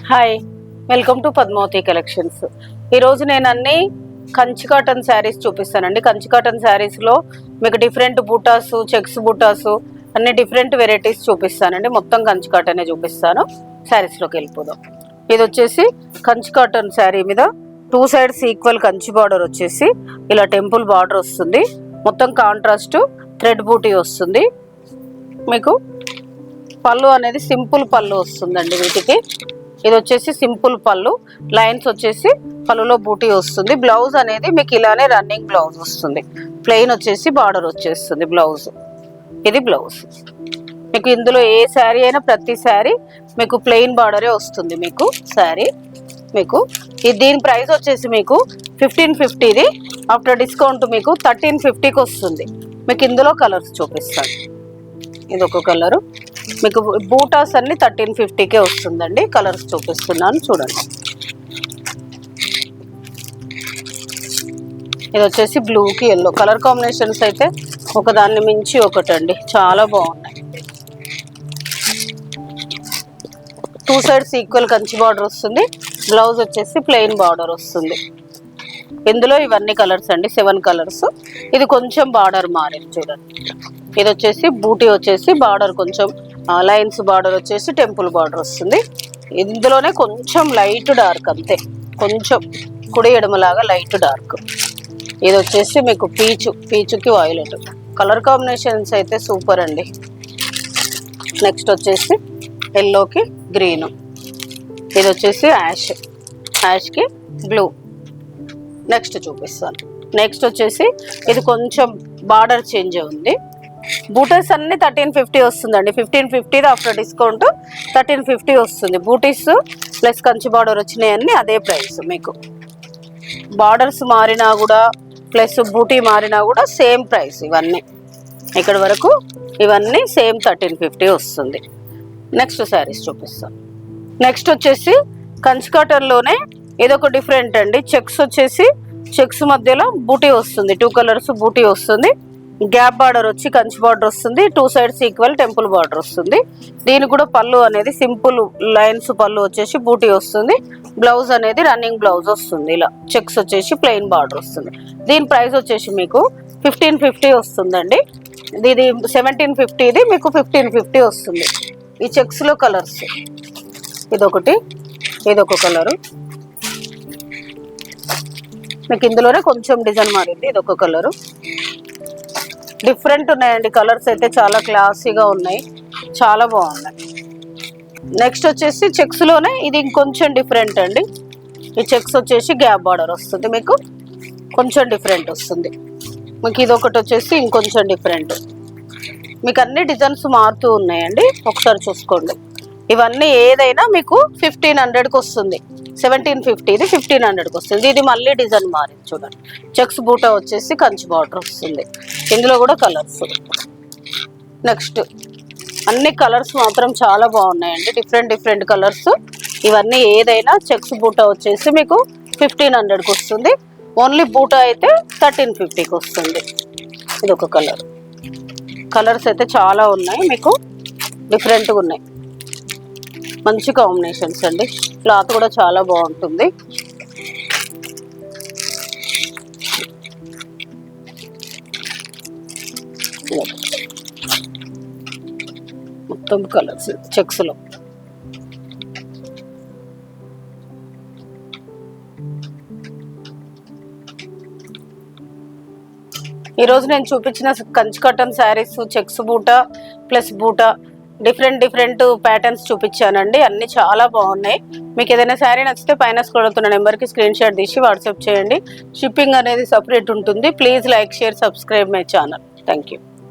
Hi, welcome to Padmavati collections. ఈరోజు నేను అన్ని కంచి కాటన్ శారీస్ చూపిస్తానండి. కంచి కాటన్ శారీస్లో మీకు డిఫరెంట్ బూటాస్, చెక్స్ బూటాస్ అన్ని డిఫరెంట్ వెరైటీస్ చూపిస్తానండి. మొత్తం కంచి కాటనే చూపిస్తాను. శారీస్లోకి వెళ్ళిపోదాం. ఇది వచ్చేసి కంచి కాటన్ శారీ మీద 2 సైడ్స్ ఈక్వల్ కంచి బార్డర్ వచ్చేసి ఇలా టెంపుల్ బార్డర్ వస్తుంది. మొత్తం కాంట్రాస్ట్ థ్రెడ్ బూటీ వస్తుంది. మీకు పళ్ళు అనేది సింపుల్ పళ్ళు వస్తుందండి వీటికి. ఇది వచ్చేసి సింపుల్ పళ్ళు, లైన్స్ వచ్చేసి పళ్ళులో బూటీ వస్తుంది. బ్లౌజ్ అనేది మీకు ఇలానే రన్నింగ్ బ్లౌజ్ వస్తుంది. ప్లెయిన్ వచ్చేసి బార్డర్ వచ్చేస్తుంది బ్లౌజ్. ఇది బ్లౌజ్. మీకు ఇందులో ఏ శారీ అయినా ప్రతి శారీ మీకు ప్లెయిన్ బార్డరే వస్తుంది. మీకు శారీ మీకు దీని ప్రైస్ వచ్చేసి మీకు 1550. ఆఫ్టర్ డిస్కౌంట్ మీకు 1350కి వస్తుంది. మీకు ఇందులో కలర్స్ చూపిస్తాను. ఇది ఒక కలరు. మీకు బూటాస్ అన్ని 1350కే వస్తుందండి. కలర్స్ చూపిస్తున్నాను చూడండి. ఇది వచ్చేసి బ్లూకి ఎల్లో కలర్ కాంబినేషన్స్ అయితే ఒకదాన్ని మించి ఒకటండి, చాలా బాగున్నాయి. 2 సైడ్స్ ఈక్వల్ కంచి బార్డర్ వస్తుంది. బ్లౌజ్ వచ్చేసి ప్లెయిన్ బార్డర్ వస్తుంది. ఇందులో ఇవన్నీ కలర్స్ అండి, 7 కలర్స్. ఇది కొంచెం బార్డర్ మారింది చూడండి. ఇది వచ్చేసి బూటీ వచ్చేసి బార్డర్ కొంచెం లైన్స్ బార్డర్ వచ్చేసి టెంపుల్ బార్డర్ వస్తుంది. ఇందులోనే కొంచెం లైట్ డార్క్, అంతే కొంచెం కుడి ఎడమలాగా లైట్ డార్క్. ఇది వచ్చేసి మీకు పీచుకి వైలెట్ కలర్ కాంబినేషన్స్ అయితే సూపర్ అండి. నెక్స్ట్ వచ్చేసి ఎల్లోకి గ్రీన్. ఇది వచ్చేసి యాష్కి బ్లూ. నెక్స్ట్ చూపిస్తాను. నెక్స్ట్ వచ్చేసి ఇది కొంచెం బార్డర్ చేంజ్ ఉంది. బూటీస్ అన్ని 1350 వస్తుందండి. 1550 ఆఫ్టర్ డిస్కౌంట్ 1350 వస్తుంది. బూటీస్ ప్లస్ కంచి బార్డర్ వచ్చినాయన్నీ అదే ప్రైస్. మీకు బార్డర్స్ మారినా కూడా ప్లస్ బూటీ మారినా కూడా సేమ్ ప్రైస్. ఇవన్నీ ఇక్కడ వరకు ఇవన్నీ సేమ్ 1350 వస్తుంది. నెక్స్ట్ శారీస్ చూపిస్తాను. నెక్స్ట్ వచ్చేసి కంచి కాటన్లోనే ఇదొక డిఫరెంట్ అండి. చెక్స్ వచ్చేసి చెక్స్ మధ్యలో బూటీ వస్తుంది. 2 కలర్స్ బూటీ వస్తుంది. గ్యాప్ బార్డర్ వచ్చి కంచి బార్డర్ వస్తుంది. 2 సైడ్స్ ఈక్వల్ టెంపుల్ బార్డర్ వస్తుంది. దీనికి కూడా పళ్ళు అనేది సింపుల్ లైన్స్ పళ్ళు వచ్చేసి బూటీ వస్తుంది. బ్లౌజ్ అనేది రన్నింగ్ బ్లౌజ్ వస్తుంది. ఇలా చెక్స్ వచ్చేసి ప్లెయిన్ బార్డర్ వస్తుంది. దీని ప్రైస్ వచ్చేసి మీకు 1550 వస్తుందండి. ఇది 1750, ఇది మీకు 1550 వస్తుంది. ఈ చెక్స్లో కలర్స్ ఇదొకటి, ఇదొక కలరు. మీకు ఇందులోనే కొంచెం డిజైన్ మారింది. ఇదొక కలరు. డిఫరెంట్ ఉన్నాయండి కలర్స్ అయితే, చాలా క్లాసీగా ఉన్నాయి, చాలా బాగున్నాయి. నెక్స్ట్ వచ్చేసి చెక్స్లోనే ఇది ఇంకొంచెం డిఫరెంట్ అండి. ఈ చెక్స్ వచ్చేసి గ్యాప్ బార్డర్ వస్తుంది. మీకు కొంచెం డిఫరెంట్ వస్తుంది. మీకు ఇది ఒకటి వచ్చేసి ఇంకొంచెం డిఫరెంట్. మీకు అన్ని డిజైన్స్ మారుతూ ఉన్నాయండి, ఒకసారి చూసుకోండి. ఇవన్నీ ఏదైనా మీకు 1500కి వస్తుంది. 1750, ఇది 1500కి వస్తుంది. ఇది మళ్ళీ డిజైన్ మారింది చూడండి. చెక్స్ బూటా వచ్చేసి కంచి బార్డర్ వస్తుంది. ఇందులో కూడా కలర్స్. నెక్స్ట్ అన్ని కలర్స్ మాత్రం చాలా బాగున్నాయండి, డిఫరెంట్ కలర్స్. ఇవన్నీ ఏదైనా చెక్స్ బూటా వచ్చేసి మీకు 1500కి వస్తుంది. ఓన్లీ బూటా అయితే 1350కి వస్తుంది. ఇది ఒక కలర్. కలర్స్ అయితే చాలా ఉన్నాయి, మీకు డిఫరెంట్గా ఉన్నాయి. మంచి కాంబినేషన్స్ అండి. క్లాత్ కూడా చాలా బాగుంటుంది. మొత్తం కలర్స్ చెక్స్లో. ఈరోజు నేను చూపించిన కంచి కాటన్ శారీస్ చెక్స్ బూటా ప్లస్ బూటా డిఫరెంట్ ప్యాటర్న్స్ చూపించానండి. అన్ని చాలా బాగున్నాయి. మీకు ఏదైనా శారీ నచ్చితే పైన స్క్రోల్ అవుతున్న నెంబర్కి స్క్రీన్ షాట్ తీసి వాట్సాప్ చేయండి. షిప్పింగ్ అనేది సపరేట్ ఉంటుంది. Please like, share, subscribe my channel. Thank you.